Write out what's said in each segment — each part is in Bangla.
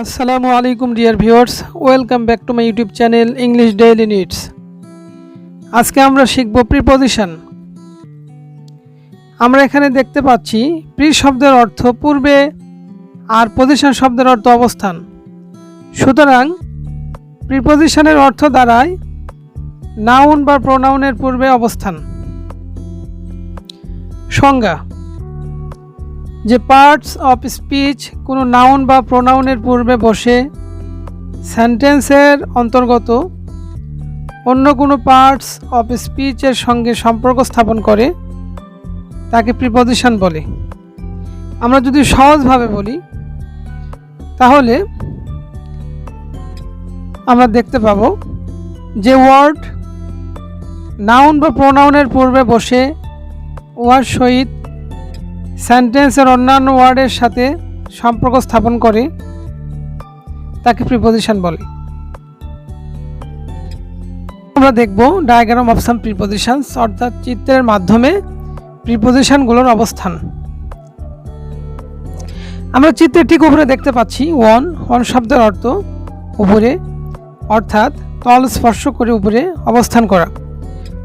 আসসালামু আলাইকুম dear viewers, welcome back to my YouTube channel English daily needs. আজকে আমরা শিখব প্রিপজিশন। আমরা এখানে দেখতে পাচ্ছি প্রি শব্দের অর্থ পূর্বে আর পজিশন শব্দের অর্থ অবস্থান। সুতরাং প্রিপজিশনের অর্থ দাঁড়ায় নাউন বা প্রোনাউনের পূর্বে অবস্থান। সংজ্ঞা: যে পার্টস অফ স্পিচ কোনো নাউন বা প্রোনাউনের পূর্বে বসে সেন্টেন্সের অন্তর্গত অন্য কোনো পার্টস অফ স্পিচের সঙ্গে সম্পর্ক স্থাপন করে তাকে প্রিপজিশন বলে। আমরা যদি সহজভাবে বলি তাহলে আমরা দেখতে পাবো যে ওয়ার্ড নাউন বা প্রোনাউনের পূর্বে বসে উহার সহিত সেন্টেন্সের অন্যান্য ওয়ার্ডের সাথে সম্পর্ক স্থাপন করে তাকে প্রিপজিশন বলে। আমরা দেখব ডায়াগ্রাম অফ সাম প্রিপজিশনস, অর্থাৎ চিত্রের মাধ্যমে প্রিপজিশনগুলোর অবস্থান। আমরা চিত্রের ঠিক উপরে দেখতে পাচ্ছি ওয়ান শব্দের অর্থ উপরে, অর্থাৎ তল স্পর্শ করে উপরে অবস্থান করা।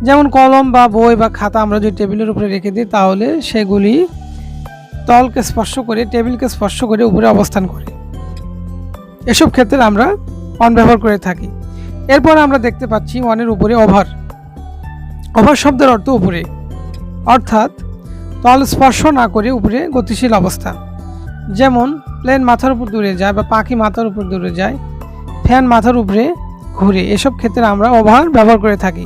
যেমন কলম বা বই বা খাতা আমরা যদি টেবিলের উপরে রেখে দিই তাহলে সেগুলি তলকে স্পর্শ করে, টেবিলকে স্পর্শ করে উপরে অবস্থান করে। এসব ক্ষেত্রে আমরা অন ব্যবহার করে থাকি। এরপর আমরা দেখতে পাচ্ছি ওয়ানের উপরে ওভার শব্দের অর্থ উপরে, অর্থাৎ তল স্পর্শ না করে উপরে গতিশীল অবস্থা। যেমন প্লেন মাথার উপর দূরে যায় বা পাখি মাথার উপর দূরে যায়, ফ্যান মাথার উপরে ঘুরে। এসব ক্ষেত্রে আমরা ওভার ব্যবহার করে থাকি।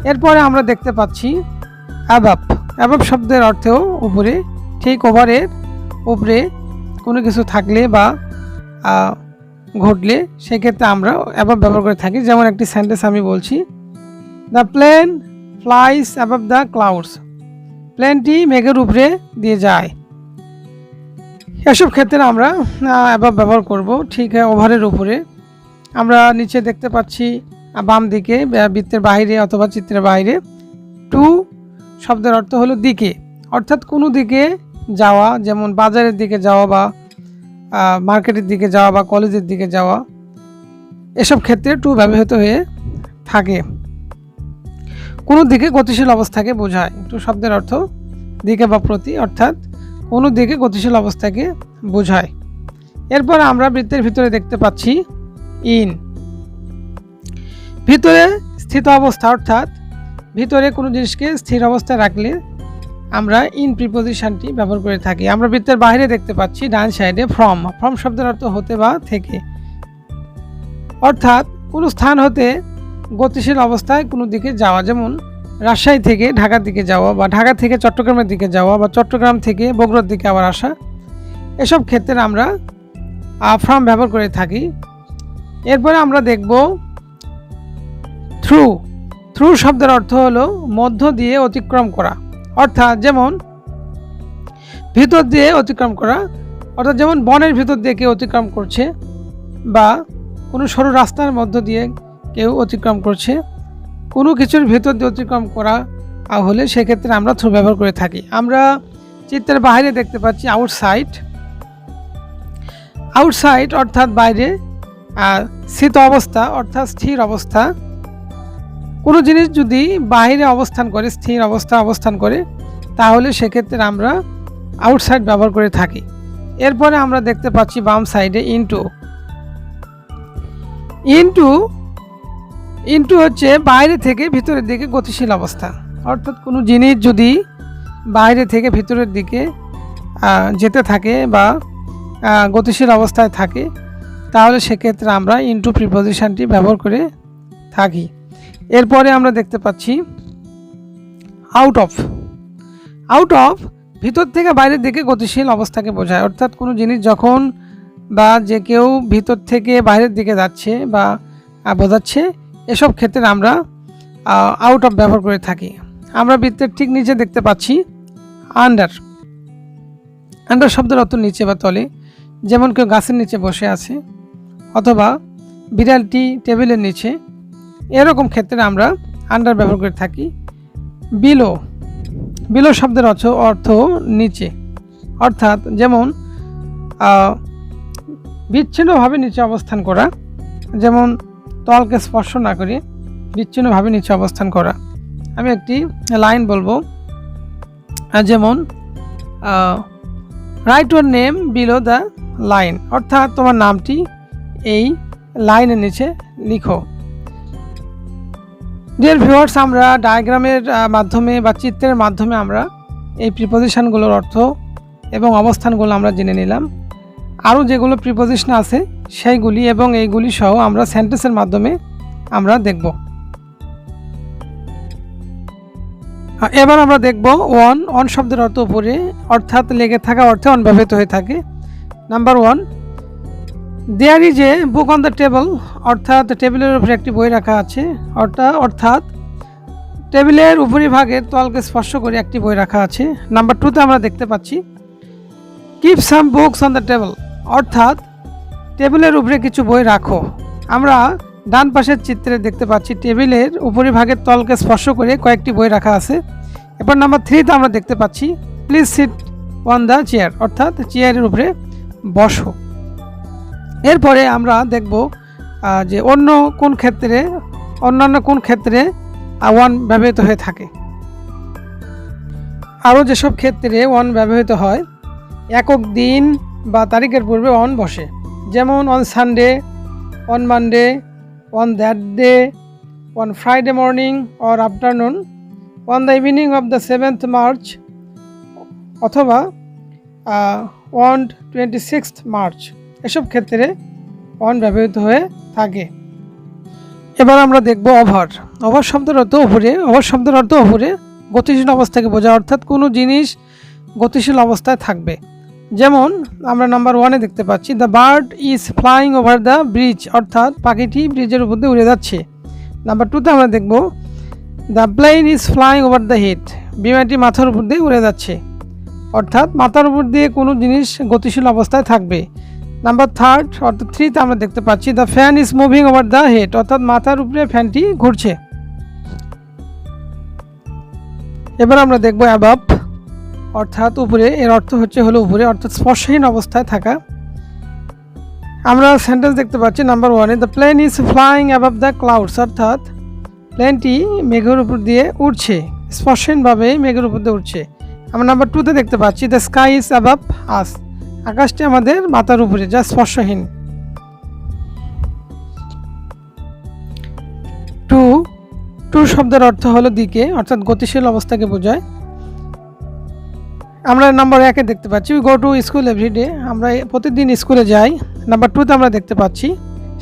এরপরে আমরা দেখতে পাচ্ছি অ্যাবাভ শব্দের অর্থেও উপরে, ঠিক ওভারের উপরে কোনো কিছু থাকলে বা ঘটলে সেক্ষেত্রে আমরা অ্যাবাভ ব্যবহার করে থাকি। যেমন একটি সেন্টেন্স আমি বলছি, the plane flies above the clouds, প্লেনটি মেঘের উপরে দিয়ে যায়। এসব ক্ষেত্রে আমরা অ্যাবাভ ব্যবহার করব, ঠিক ওভারের উপরে। আমরা নিচে দেখতে পাচ্ছি বাম দিকে বৃত্তের বাইরে অথবা চিত্রের বাইরে টু শব্দের অর্থ হলো দিকে, অর্থাৎ কোনো দিকে যাওয়া, যেমন বাজারের দিকে যাওয়া বা মার্কেটের দিকে যাওয়া বা কলেজের দিকে যাওয়া। এসব ক্ষেত্রে টু ব্যবহৃত হয়ে থাকে। কোনো দিকে গতিশীল অবস্থাকে বোঝায়। টু শব্দের অর্থ দিকে বা প্রতি, অর্থাৎ কোনো দিকে গতিশীল অবস্থাকে বোঝায়। এরপর আমরা বৃত্তের ভিতরে দেখতে পাচ্ছি ইন, ভিতরে স্থিত অবস্থা, অর্থাৎ ভিতরে কোনো জিনিসকে স্থির অবস্থায় রাখলে আমরা ইন প্রিপজিশনটি ব্যবহার করে থাকি। আমরা বৃত্তের বাইরে দেখতে পাচ্ছি ডান সাইডে ফ্রম শব্দের অর্থ হতে বা থেকে, অর্থাৎ কোনো স্থান হতে গতিশীল অবস্থায় কোনো দিকে যাওয়া। যেমন রাজশাহী থেকে ঢাকার দিকে যাওয়া বা ঢাকা থেকে চট্টগ্রামের দিকে যাওয়া বা চট্টগ্রাম থেকে বগুড়ার দিকে আবার আসা। এসব ক্ষেত্রে আমরা ফ্রম ব্যবহার করে থাকি। এরপরে আমরা দেখব থ্রু শব্দের অর্থ হলো মধ্য দিয়ে অতিক্রম করা, অর্থাৎ যেমন ভিতর দিয়ে অতিক্রম করা, অর্থাৎ যেমন বনের ভিতর দিয়ে কেউ অতিক্রম করছে বা কোনো সরু রাস্তার মধ্য দিয়ে কেউ অতিক্রম করছে। কোনো কিছুর ভিতর দিয়ে অতিক্রম করা হলে সেক্ষেত্রে আমরা থ্রু ব্যবহার করে থাকি। আমরা চিত্রের বাইরে দেখতে পাচ্ছি আউটসাইড, অর্থাৎ বাইরে, স্থিত অবস্থা অর্থাৎ স্থির অবস্থা। কোনো জিনিস যদি বাইরে অবস্থান করে, স্থির অবস্থান করে, তাহলে সেক্ষেত্রে আমরা আউটসাইড ব্যবহার করে থাকি। এরপরে আমরা দেখতে পাচ্ছি বাম সাইডে ইনটু হচ্ছে বাইরে থেকে ভিতরের দিকে গতিশীল অবস্থা, অর্থাৎ কোনো জিনিস যদি বাইরে থেকে ভিতরের দিকে যেতে থাকে বা গতিশীল অবস্থায় থাকে তাহলে সেক্ষেত্রে আমরা ইনটু প্রিপজিশনটি ব্যবহার করে থাকি। এরপরে আমরা দেখতে পাচ্ছি আউট অফ ভিতর থেকে বাইরের দিকে গতিশীল অবস্থাকে বোঝায়, অর্থাৎ কোনো জিনিস যখন বা যে কেউ ভিতর থেকে বাইরের দিকে যাচ্ছে বা বোঝাচ্ছে, এসব ক্ষেত্রে আমরা আউট অফ ব্যবহার করে থাকি। আমরা বৃত্তের ঠিক নিচে দেখতে পাচ্ছি আন্ডার শব্দের অর্থ নিচে বা তলে। যেমন কেউ গাছের নিচে বসে আছে অথবা বিড়ালটি টেবিলের নিচে, এরকম ক্ষেত্রে আমরা আন্ডার ব্যবহার করে থাকি। বিলো শব্দের অর্থ নিচে, অর্থাৎ যেমন বিচ্ছিন্নভাবে নিচে অবস্থান করা, যেমন তলকে স্পর্শ না করে বিচ্ছিন্নভাবে নিচে অবস্থান করা। আমি একটি লাইন বলবো, যেমন right your name below the line, অর্থাৎ তোমার নামটি এই লাইনের নিচে লিখো। ডিয়ার ভিউয়ার্স, আমরা ডায়াগ্রামের মাধ্যমে বা চিত্রের মাধ্যমে আমরা এই প্রিপোজিশনগুলোর অর্থ এবং অবস্থানগুলো আমরা জেনে নিলাম। আরও যেগুলো প্রিপোজিশন আছে সেইগুলি এবং এইগুলি সহ আমরা সেন্টেন্সের মাধ্যমে আমরা দেখব। এবার আমরা দেখব অন শব্দের অর্থ উপরে, অর্থাৎ লেগে থাকা অর্থে অন ব্যবহৃত হয়ে থাকে। Number 1, there is a book on the table, অর্থাৎ টেবিলের উপরে একটি বই রাখা আছে, অর্থাৎ টেবিলের উপরিভাগের তলকে স্পর্শ করে একটি বই রাখা আছে। নাম্বার 2তে আমরা দেখতে পাচ্ছি keep some books on the table, অর্থাৎ টেবিলের উপরে কিছু বই রাখো। আমরা ডান পাশের চিত্রে দেখতে পাচ্ছি টেবিলের উপরিভাগের তলকে স্পর্শ করে কয়েকটি বই রাখা আছে। এবার নাম্বার 3তে আমরা দেখতে পাচ্ছি please sit on the chair, অর্থাৎ চেয়ারের উপরে বসো। এরপরে আমরা দেখব যে অন্যান্য কোন ক্ষেত্রে ওয়ান ব্যবহৃত হয়ে থাকে। আরও যেসব ক্ষেত্রে ওয়ান ব্যবহৃত হয়, একক দিন বা তারিখের পূর্বে অন বসে, যেমন on Sunday, on Monday, on that day, on Friday morning or afternoon, on the evening of the 7th March, অথবা অন 26th মার্চ। এসব ক্ষেত্রে অন ব্যবহৃত হয়ে থাকে। এবার আমরা দেখব ওভার শব্দের অর্থ উপরে গতিশীল অবস্থাকে বোঝায়, অর্থাৎ কোনো জিনিস গতিশীল অবস্থায় থাকবে। যেমন আমরা নাম্বার 1-এ দেখতে পাচ্ছি the bird is flying over the bridge, অর্থাৎ পাখিটি ব্রিজের উপর দিয়ে উড়ে যাচ্ছে। নাম্বার 2-তে আমরা দেখব the plane is flying over the head, বিমানটি মাথার উপর দিয়ে উড়ে যাচ্ছে, অর্থাৎ মাথার উপর দিয়ে কোনো জিনিস গতিশীল অবস্থায় থাকবে। নাম্বার 3 অর্থাৎ 3-তে আমরা দেখতে পাচ্ছি the fan is moving over the head, অর্থাৎ মাথার উপরে ফ্যানটি ঘুরছে। এবার আমরা দেখব অ্যাবাভ, অর্থাৎ উপরে, এর অর্থ হলো উপরে, অর্থাৎ স্পর্শহীন অবস্থায় থাকা। আমরা সেন্টেন্স দেখতে পাচ্ছি নাম্বার 1-এ the plane is flying above the clouds, অর্থাৎ প্লেনটি মেঘের উপর দিয়ে উড়ছে, স্পর্শহীনভাবে মেঘের উপর দিয়ে উড়ছে। আমরা নাম্বার 2-তে দেখতে পাচ্ছি দ্য স্কাই ইজ অ্যাবাভ আস, আকাশটি আমাদের মাথার উপরে, যা স্পর্শহীন। টু শব্দের অর্থ হলো দিকে, অর্থাৎ গতিশীল অবস্থাকে বোঝায়। আমরা নাম্বার 1-এ দেখতে পাচ্ছি we go to school everyday, আমরা প্রতিদিন স্কুলে যাই। নাম্বার 2-তে আমরা দেখতে পাচ্ছি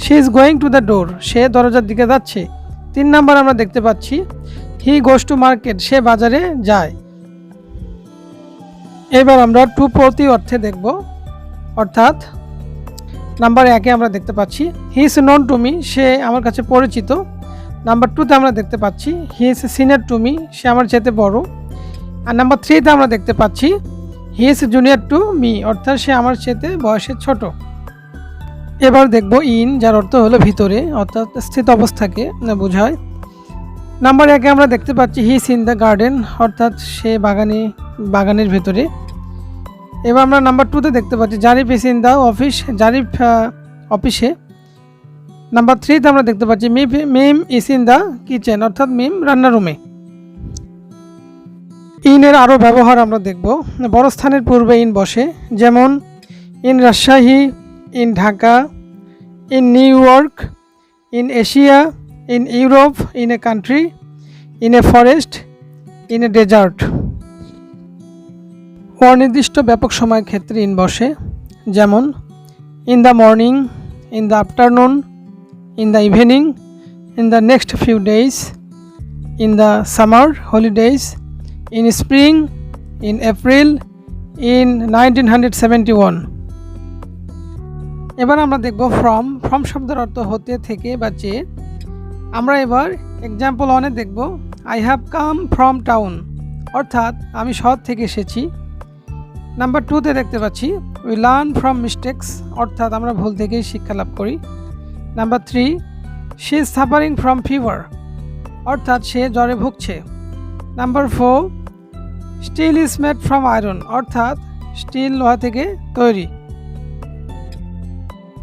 she is going to the door, সে দরজার দিকে যাচ্ছে। 3 নাম্বার আমরা দেখতে পাচ্ছি হি গোস টু মার্কেট, সে বাজারে যায়। এবার আমরা টু প্রতি অর্থে দেখব, অর্থাৎ নাম্বার 1-এ আমরা দেখতে পাচ্ছি he is known to me, সে আমার কাছে পরিচিত। নাম্বার 2-তে আমরা দেখতে পাচ্ছি he is senior to me, সে আমার চেয়ে বড়। আর নাম্বার 3-তে আমরা দেখতে পাচ্ছি he is junior to me, অর্থাৎ সে আমার চেয়ে বয়সে ছোট। এবার দেখব ইন, যার অর্থ হলো ভিতরে, অর্থাৎ স্থিত অবস্থাকে বোঝায়। নাম্বার 1-এ আমরা দেখতে পাচ্ছি he is in the garden, অর্থাৎ সে বাগানের ভেতরে। এবার আমরা নাম্বার 2-তে দেখতে পাচ্ছি Zarif is in the office, Zarif অফিসে। নাম্বার 3-তে আমরা দেখতে পাচ্ছি মিম ইজ ইন দ্য কিচেন, অর্থাৎ মিম রান্নার রুমে। ইনের আরও ব্যবহার আমরা দেখব। বড় স্থানের পূর্বে ইন বসে, যেমন in Rajshahi, in Dhaka, in new York, in Asia, in Europe, in a country, in a forest, in a desert. অনির্দিষ্ট ব্যাপক সময়ের ক্ষেত্রে ইন বসে, যেমন in the morning, in the afternoon, in the evening, in the next few days, in the summer holidays, in spring, in April, in 1971। এবার আমরা দেখব ফ্রম শব্দের অর্থ হতে, থেকে বা চেয়ে। আমরা এবার এক্সাম্পল 1-এ দেখব I have come from town, অর্থাৎ আমি শহর থেকে এসেছি। নাম্বার 2-তে দেখতে পাচ্ছি উই লার্ন ফ্রম মিস্টেক্স, অর্থাৎ আমরা ভুল থেকেই শিক্ষা লাভ করি। Number 3 she is suffering from fever, অর্থাৎ সে জ্বরে ভুগছে। Number 4 steel is made from iron, অর্থাৎ স্টিল লোহা থেকে তৈরি।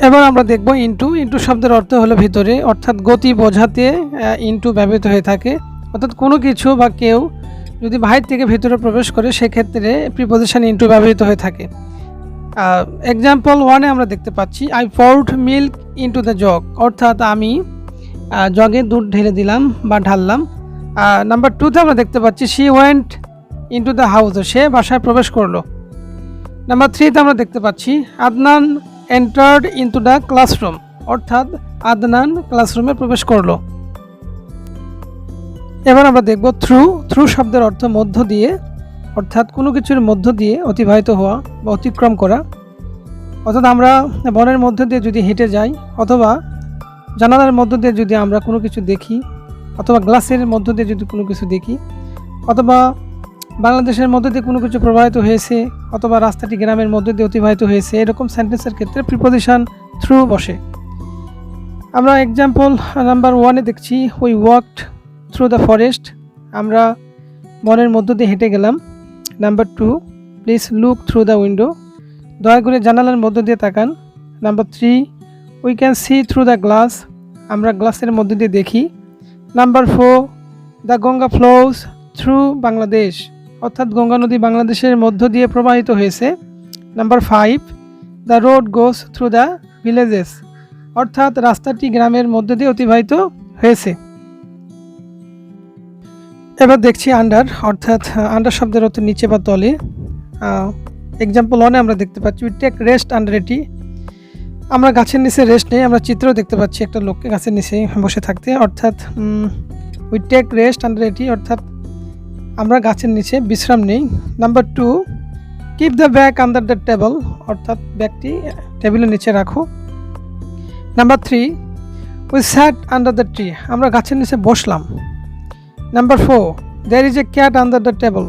এবার আমরা দেখব ইনটু। ইনটু শব্দের অর্থ হলো ভিতরে, অর্থাৎ গতি বোঝাতে ইনটু ব্যবহৃত হয়ে থাকে। অর্থাৎ কোনো কিছু বা কেউ যদি বাহির থেকে ভিতরে প্রবেশ করে সেক্ষেত্রে প্রিপোজিশন ইনটু ব্যবহৃত হয়ে থাকে। এক্সাম্পল 1-এ আমরা দেখতে পাচ্ছি I poured milk into the jug, অর্থাৎ আমি জগে দুধ ঢেলে দিলাম বা ঢাললাম। নাম্বার 2-তে আমরা দেখতে পাচ্ছি she went into the house, সে বাসায় প্রবেশ করলো। নাম্বার 3-তে আমরা দেখতে পাচ্ছি Adnan entered into the classroom, অর্থাৎ আদনান ক্লাসরুমে প্রবেশ করলো। এবার আমরা দেখব থ্রু। থ্রু শব্দের অর্থ মধ্য দিয়ে, অর্থাৎ কোনো কিছুর মধ্য দিয়ে অতিবাহিত হওয়া বা অতিক্রম করা। অর্থাৎ আমরা বনের মধ্য দিয়ে যদি হেঁটে যাই, অথবা জানালার মধ্য দিয়ে যদি আমরা কোনো কিছু দেখি, অথবা গ্লাসের মধ্য দিয়ে যদি কোনো কিছু দেখি, অথবা বাংলাদেশের মধ্য দিয়ে কোনো কিছু প্রবাহিত হয়েছে, অথবা রাস্তাটি গ্রামের মধ্য দিয়ে অতিবাহিত হয়েছে, এরকম সেন্টেন্সের ক্ষেত্রে প্রিপোজিশন থ্রু বসে। আমরা এক্সাম্পল নাম্বার 1-এ দেখছি we walked through the forest, আমরা বনের মধ্য দিয়ে হেঁটে গেলাম। Number 2 please look through the window, দয়া করে জানালার মধ্য দিয়ে তাকান। Number 3 we can see through the glass, আমরা গ্লাসের মধ্য দিয়ে দেখি। Number 4 the Ganga flows through Bangladesh, অর্থাৎ গঙ্গা নদী বাংলাদেশের মধ্য দিয়ে প্রবাহিত হয়েছে। Number 5 the road goes through the villages, অর্থাৎ রাস্তাটি গ্রামের মধ্য দিয়ে অতিবাহিত হয়েছে। এবার দেখছি আন্ডার, অর্থাৎ আন্ডার শব্দের অর্থ নিচে বা তলে। এক্সাম্পল 1-এ আমরা দেখতে পাচ্ছি we take rest under a tree, আমরা গাছের নিচে রেস্ট নেই। আমরা চিত্র দেখতে পাচ্ছি একটা লোককে গাছের নিচে বসে থাকতে, অর্থাৎ we take rest under a tree, অর্থাৎ আমরা গাছের নিচে বিশ্রাম নেই। Number 2 keep the bag under the table, অর্থাৎ ব্যাগটি টেবিলের নিচে রাখো। Number 3 we sat under the tree, আমরা গাছের নিচে বসলাম। Number 4 there is a cat under the table,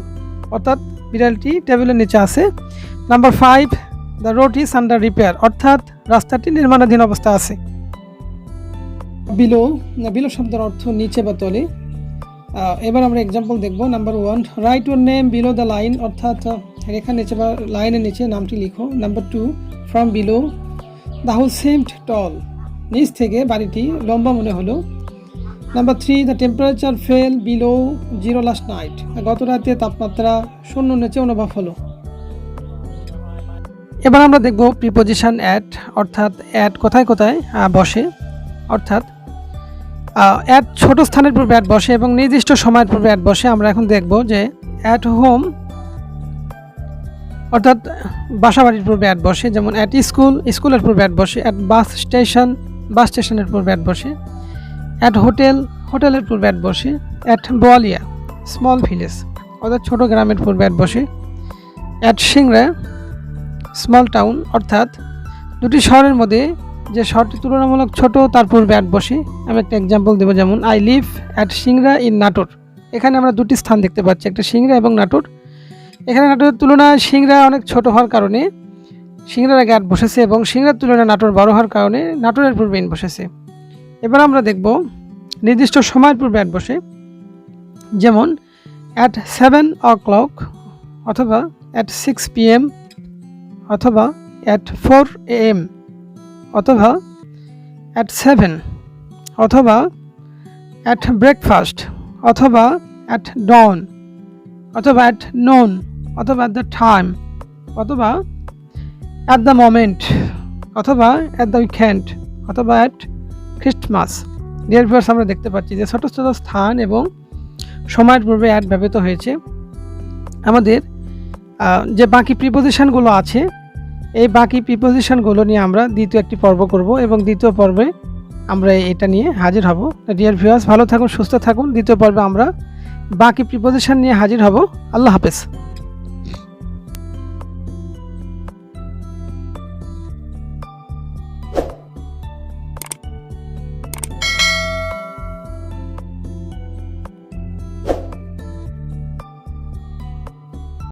অর্থাৎ বিড়ালটি টেবিলের নিচে আছে। Number 5 the road is under repair, অর্থাৎ রাস্তাটি নির্মাণাধীন অবস্থা আছে। বিলো। বিলো শব্দের অর্থ নিচে বা তলে। এবার আমরা এক্সাম্পল দেখব। Number 1 write your name below the line, অর্থাৎ রেখা নিচে বা লাইনের নিচে নামটি লিখো। Number 2 from below the house seemed tall, নিচ থেকে বাড়িটি লম্বা মনে হলো। Number 3 the temperature fell below 0 last night, গত রাতে তাপমাত্রা 0 নিচে অনুভব হলো। এবার আমরা দেখব প্রিপোজিশন অ্যাট, অর্থাৎ অ্যাট কোথায় কোথায় বসে। অর্থাৎ অ্যাট ছোট স্থানের পূর্বে অ্যাট বসে এবং নির্দিষ্ট সময়ের পূর্বে অ্যাট বসে। আমরা এখন দেখব যে অ্যাট হোম, অর্থাৎ বাসা বাড়ির পূর্বে অ্যাট বসে, যেমন অ্যাট স্কুল, স্কুলের পূর্বে অ্যাট বসে। অ্যাট বাস স্টেশন, বাস স্টেশনের পূর্বে অ্যাট বসে। অ্যাট হোটেল, হোটেলের পূর্বে অ্যাট বসে। অ্যাট বোয়ালিয়া, স্মল ভিলেজ, অর্থাৎ ছোট গ্রামের পূর্বে অ্যাট বসে। অ্যাট সিংড়া, স্মল টাউন, অর্থাৎ দুটি শহরের মধ্যে যে শহরটি তুলনামূলক ছোট তার পূর্বে অ্যাট বসে। আমি একটা এক্সাম্পল দেবো, যেমন I live at Singra in Natore, এখানে আমরা দুটি স্থান দেখতে পাচ্ছি, একটা সিংড়া এবং নাটোর। এখানে নাটোরের তুলনায় সিংড়া অনেক ছোট হওয়ার কারণে সিংড়ার আগে অ্যাট বসেছে, এবং সিংড়ার তুলনায় নাটোর বড় হওয়ার কারণে নাটোরের পূর্বে ইন বসেছে। এবার আমরা দেখব নির্দিষ্ট সময়ের পূর্বে অ্যাট বসে, যেমন অ্যাট 7 o'clock, অথবা অ্যাট 6 PM, অথবা অ্যাট 4 AM, অথবা অ্যাট 7, অথবা অ্যাট ব্রেকফাস্ট, অথবা অ্যাট ডন, অথবা অ্যাট নোন, অথবা অ্যাট দ্য টাইম, অথবা অ্যাট দ্য মোমেন্ট, অথবা অ্যাট দ্য উইকেন্ড, অথবা অ্যাট ক্রিসমাস। ডিয়ার ভিউয়ার্স, আমরা দেখতে পাচ্ছি যে ছোট ছোট স্থান এবং সময়ের পূর্বে অ্যাট ব্যবহৃত হয়েছে। আমাদের যে বাকি প্রিপোজিশনগুলো আছে, এই বাকি প্রিপোজিশনগুলো নিয়ে আমরা দ্বিতীয় একটি পর্ব করব, এবং দ্বিতীয় পর্বে আমরা এটা নিয়ে হাজির হব। ডিয়ার ভিউয়ার্স, ভালো থাকুন, সুস্থ থাকুন। দ্বিতীয় পর্বে আমরা বাকি প্রিপোজিশন নিয়ে হাজির হব। আল্লাহ হাফেজ।